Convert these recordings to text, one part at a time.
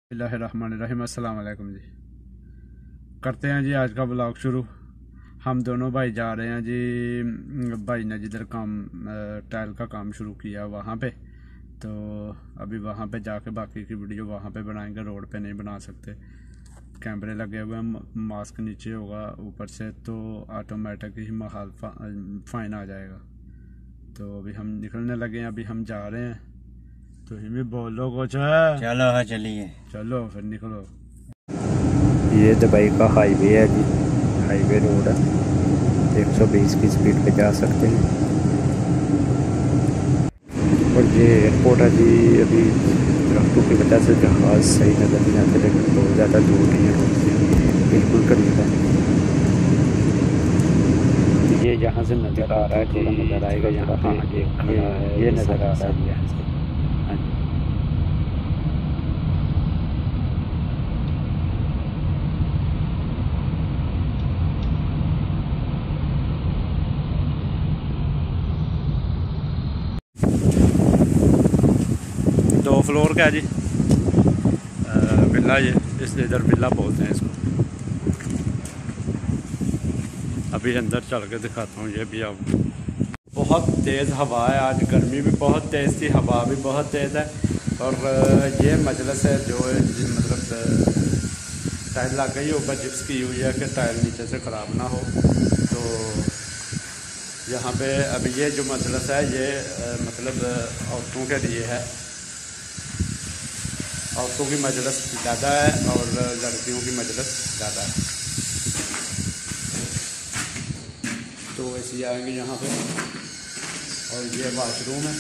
बिस्मिल्लाहिर्रहमानिर्रहीम। अस्सलाम वालेकुम जी। करते हैं जी आज का ब्लॉग शुरू। हम दोनों भाई जा रहे हैं जी। भाई ने जिधर टाइल का काम शुरू किया वहाँ पे, तो अभी वहाँ पे जाके बाकी की वीडियो वहाँ पे बनाएंगे। रोड पे नहीं बना सकते, कैमरे लगे हुए हैं, मास्क नीचे होगा ऊपर से तो ऑटोमेटिक ही माहौल फाइन आ जाएगा। तो अभी हम निकलने लगे हैं, अभी हम जा रहे हैं। तो ही भी बोलो कुछ है। चलो हाँ चलिए, चलो फिर निकलो। ये दुबई का हाईवे है जी, हाईवे रोड है। 120 की स्पीड पे जा सकते हैं। और ये एयरपोर्ट है जी। अभी दरख्तों की वजह से जहाज़ सही नज़र नहीं आते, लेकिन बहुत ज़्यादा दूर नहीं है रोड से, बिल्कुल करीब है। ये यहाँ से नज़र आ रहा है, थोड़ा नज़र आएगा यहाँ पे। हाँ, ये नज़र आ रहा है जी यहाँ से। हाँ जी। दो फ्लोर का है जी विला। ये इस इधर विला बोलते हैं इसको। अभी अंदर चल के दिखाता हूँ। ये भी अब बहुत तेज़ हवा है, आज गर्मी भी बहुत तेज़ थी, हवा भी बहुत तेज़ है। और ये मजलिस है जो मतलब टाइल लग गई ऊपर, जिप्स की हुई है कि टाइल नीचे से ख़राब ना हो। तो यहाँ पे अभी ये जो मजलिस है ये मतलब औरतों के लिए है। औरतों की मजलिस ज़्यादा है और लड़कियों की मजलिस ज़्यादा है। तो ऐसी आएंगे यहाँ पे। और ये वाशरूम है।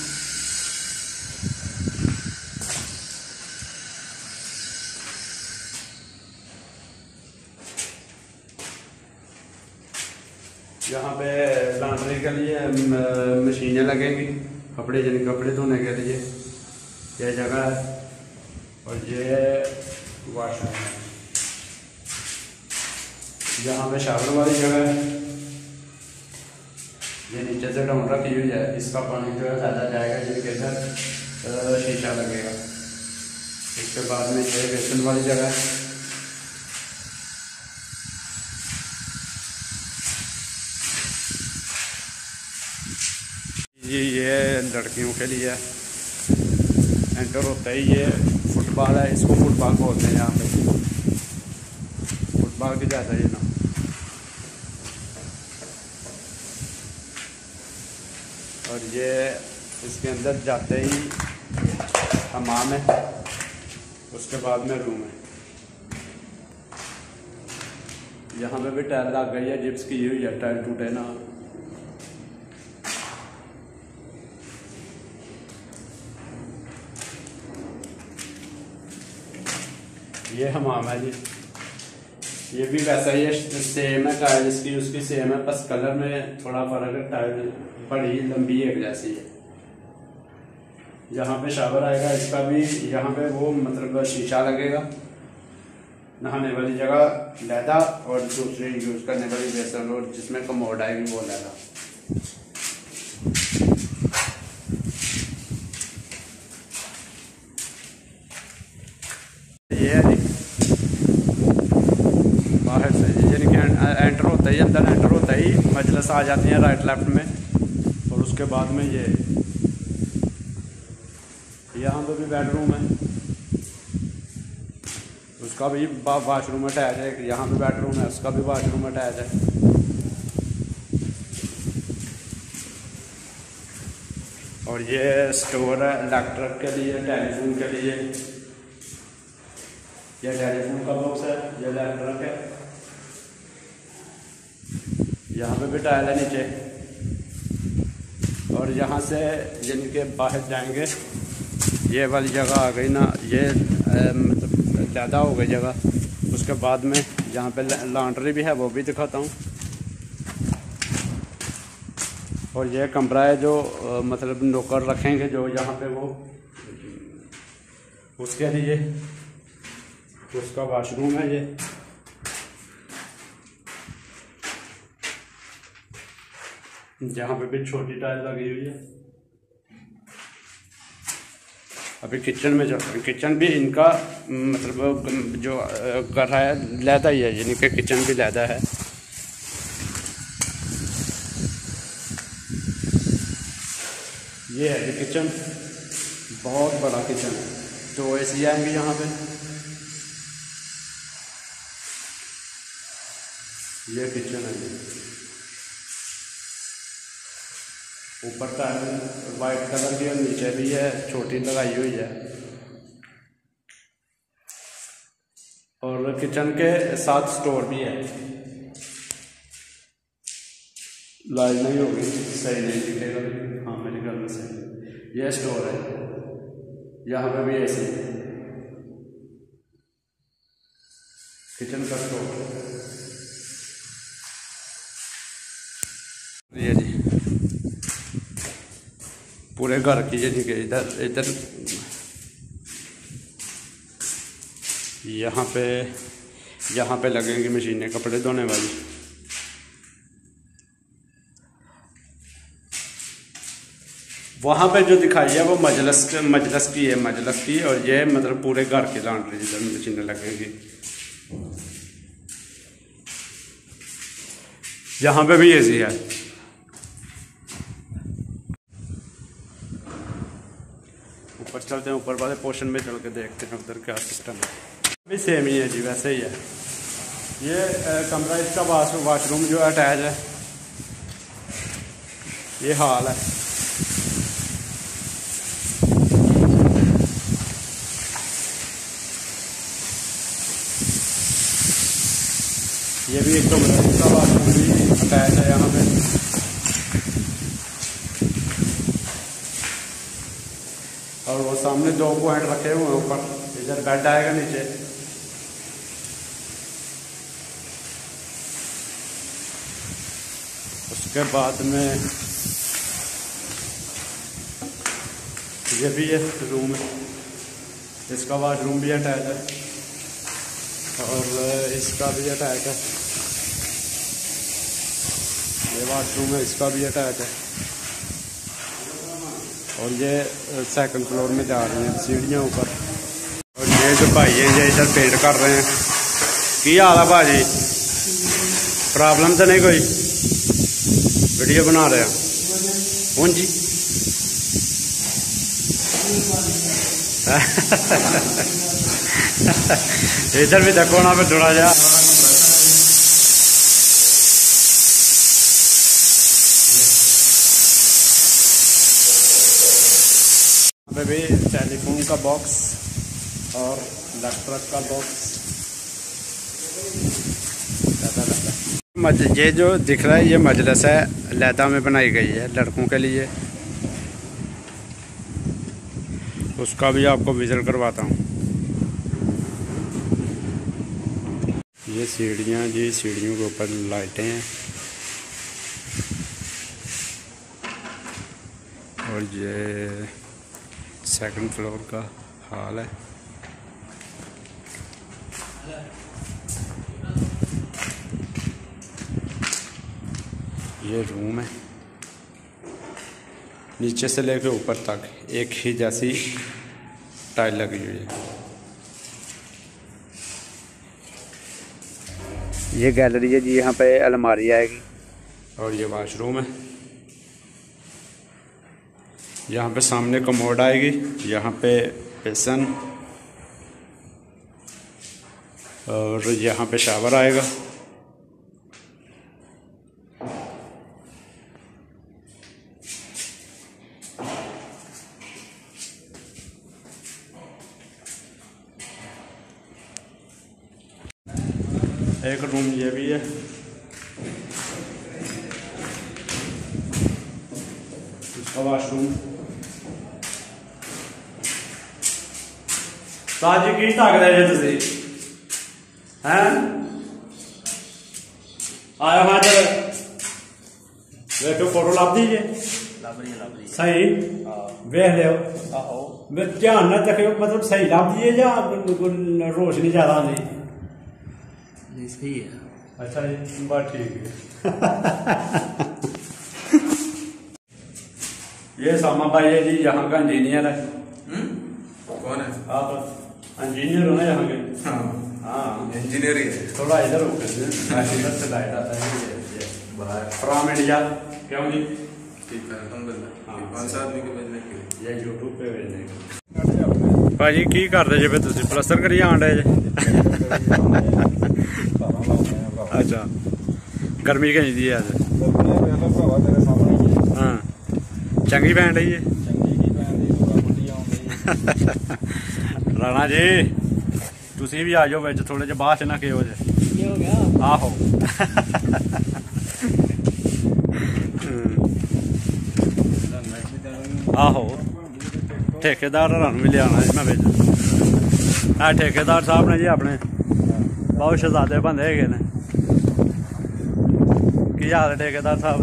यहाँ पे लॉन्ड्री के लिए मशीनें लगेंगी, कपड़े धोने के लिए ये जगह है। और ये वॉशरूम है। यहाँ पे शावर वाली जगह है। ये नीचे से डाउन रखी हुई है, इसका पानी जो है ज़्यादा जाएगा जिनके अंदर शीशा लगेगा। इसके बाद में ये बेसन वाली जगह है। ये लड़कियों के लिए एंटर होता ही ये फुटबॉल है, इसको फुटबॉल बोलते हैं यहाँ पे। फुटबॉल की ज़्यादा ये ना। और ये इसके अंदर जाते ही हमाम है, उसके बाद में रूम है। यहाँ पे भी टाइल लग गई है, जिप्स की हुई है, टाइल टूटे ना। ये हमाम है जी। ये भी वैसा ही है, सेम है टाइल इसकी उसकी सेम है, बस कलर में थोड़ा फर्क है। टाइल बड़ी लंबी एक जैसी है। यहाँ पे शावर आएगा, इसका भी यहाँ पे वो मतलब शीशा लगेगा। नहाने वाली जगह लैदा और दूसरी यूज करने वाली बेसन और जिसमें कमोड आएगी वो लैदा। ये है जी बाहर से, यानी कि एंटर होता ही, अंदर एंटर होता ही मजलिस आ जाती है राइट लेफ्ट में। और उसके बाद में ये यहाँ पे भी बेडरूम है, उसका भी वाशरूम अटैच है। यहाँ पे बेडरूम है, उसका भी वाशरूम अटैच है। और ये स्टोर है इलेक्ट्रिक के लिए, टेलीफोन के लिए। ये टेलीफोन का बॉक्स है, ये इलेक्ट्रिक है। यहाँ पे भी टाइल है नीचे। और यहाँ से जिनके बाहर जाएंगे, ये वाली जगह आ गई ना, ये मतलब ज़्यादा हो गई जगह। उसके बाद में यहाँ पे लॉन्ड्री भी है, वो भी दिखाता हूँ। और ये कमरा है जो मतलब नौकर रखेंगे जो यहाँ पे, वो उसके लिए उसका वॉशरूम है। ये यहाँ पे भी छोटी टाइल लगी हुई है। अभी किचन में चलते हैं। किचन भी इनका मतलब जो घर है लैदा ही है, यानी कि किचन भी लैदा है। ये है जी किचन, बहुत बड़ा किचन है। 2 AC आएंगे यहाँ पे। ये किचन है जी, ऊपर का वाइट कलर की और नीचे भी है, छोटी लगाई हुई है। और किचन के साथ स्टोर भी है। लाइट नहीं होगी, सही नहीं दिखेगा। हाँ मेरे घर में सही। ये स्टोर है, यहाँ पे भी ऐसे है किचन का स्टोर। ये जी पूरे घर की, ये देखिए इधर इधर यहाँ पे लगेंगी मशीनें कपड़े धोने वाली। वहाँ पे जो दिखाई है वो मजलस की है, और ये मतलब पूरे घर की लॉन्ड्री जिधर मशीनें लगेंगी। यहाँ पे भी AC है। ऊपर चलते हैं, ऊपर वाले पोर्शन में चल के देखते हैं उधर क्या सिस्टम है। भी सेम ही है जी, वैसे ही है। ये कमरा, इसका वाशरूम जो अटैच है। ये हॉल है। ये भी एक कमरा, इसका वाशरूम भी अटैच है यहाँ पे। और वो सामने 2 पॉइंट रखे हुए हैं ऊपर, इधर बेड आएगा नीचे। उसके बाद में ये भी है रूम है, इसका वाशरूम भी अटैच है और इसका भी अटैच है। ये वाशरूम है, इसका भी अटैच है। और ये 2nd फ्लोर में जा रही हैं सीढ़ियाँ ऊपर। और ये जो भाई हैं ये इधर पेंट कर रहे हैं। की हाल है भाजी? प्रॉब्लम तो नहीं कोई? वीडियो बना रहे हैं हूँ जी। इधर भी देखो ना पे थोड़ा जा। पे भी टेलीफोन का बॉक्स और इलेक्ट्रिक का बॉक्स। ये जो दिख रहा है ये मजलिस है, लैदा में बनाई गई है लड़कों के लिए। उसका भी आपको विजिट करवाता हूँ। ये सीढ़ियाँ जी, सीढ़ियों के ऊपर लाइटें हैं। और ये 2nd फ्लोर का हॉल है। ये रूम है, नीचे से लेकर ऊपर तक एक ही जैसी टाइल लगी हुई है। ये गैलरी है जी, यहाँ पे अलमारी आएगी। और ये वॉशरूम है, यहाँ पे सामने कमोड आएगी, यहाँ पे बेसन और यहाँ पे शावर आएगा। एक रूम ये भी है, इसका वाशरूम। ताजी की ताकत है तुझे हैं? आया वहां देखो फोटो ला दीजिए, सही वेख लियो, ध्यान न रखियो, मतलब सही ला दीजिए या रोशनी ज्यादा नहीं? सही है। अच्छा जी, बात ठीक है। ये सामा भाई है जी, यहाँ का इंजीनियर है। कौन है? आप इंजीनियर हो ना यहाँ के? हाँ हाँ इंजीनियर ही है। थोड़ा इधर हो कर इधर से लाइट आता है बाहर फ्रॉम इंडिया। क्यों जी? ठीक है अल्हम्दुलिल्लाह। हाँ। 5 आदमी को भेजने के लिए ये यूट्यूब पे भेजने का। भाजी की करते जे फिर तुम प्लस्तर करिए आंडे जे? अच्छा गर्मी कहीं दी है हाँ चंगी पैन रही है राणा जी तुसी भी आ जाओ बिच थोड़े जे बाद च ना कहो जे आहो आहो ठेकेदार भी लिया मैं बिच ठेकेदार साहब ने जी अपने बहुत शहजादे बंदे है ने की हाल है ठेकेदार साहब?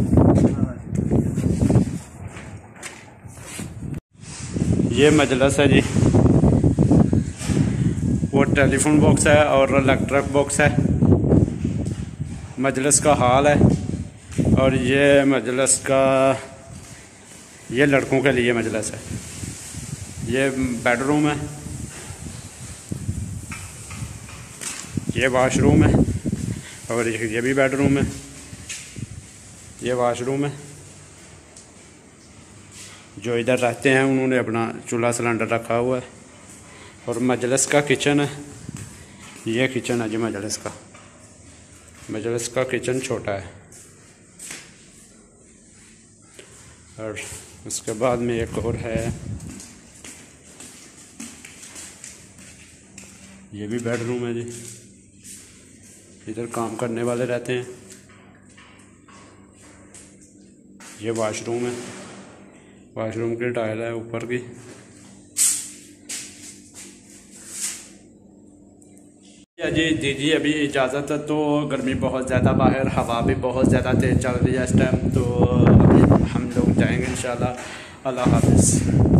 ये मजलिस है जी वो टेलीफोन बॉक्स है और इलेक्ट्रिक बॉक्स है मजलिस का हाल है और ये मजलिस का ये लड़कों के लिए मजलिस है। ये बेडरूम है ये वॉशरूम है और ये भी बेडरूम है ये वॉशरूम है। जो इधर रहते हैं उन्होंने अपना चूल्हा सिलेंडर रखा हुआ है और मजलिस का किचन है ये किचन है जी मजलिस का किचन छोटा है। और उसके बाद में एक और है ये भी बेडरूम है जी इधर काम करने वाले रहते हैं। ये वॉशरूम है वॉशरूम की टाइल है ऊपर की। जी दीजिए अभी इजाज़त है तो गर्मी बहुत ज़्यादा बाहर हवा भी बहुत ज़्यादा तेज़ चल रही है इस टाइम तो अभी हम लोग जाएंगे इंशाल्लाह। अल्लाह हाफ़िज़।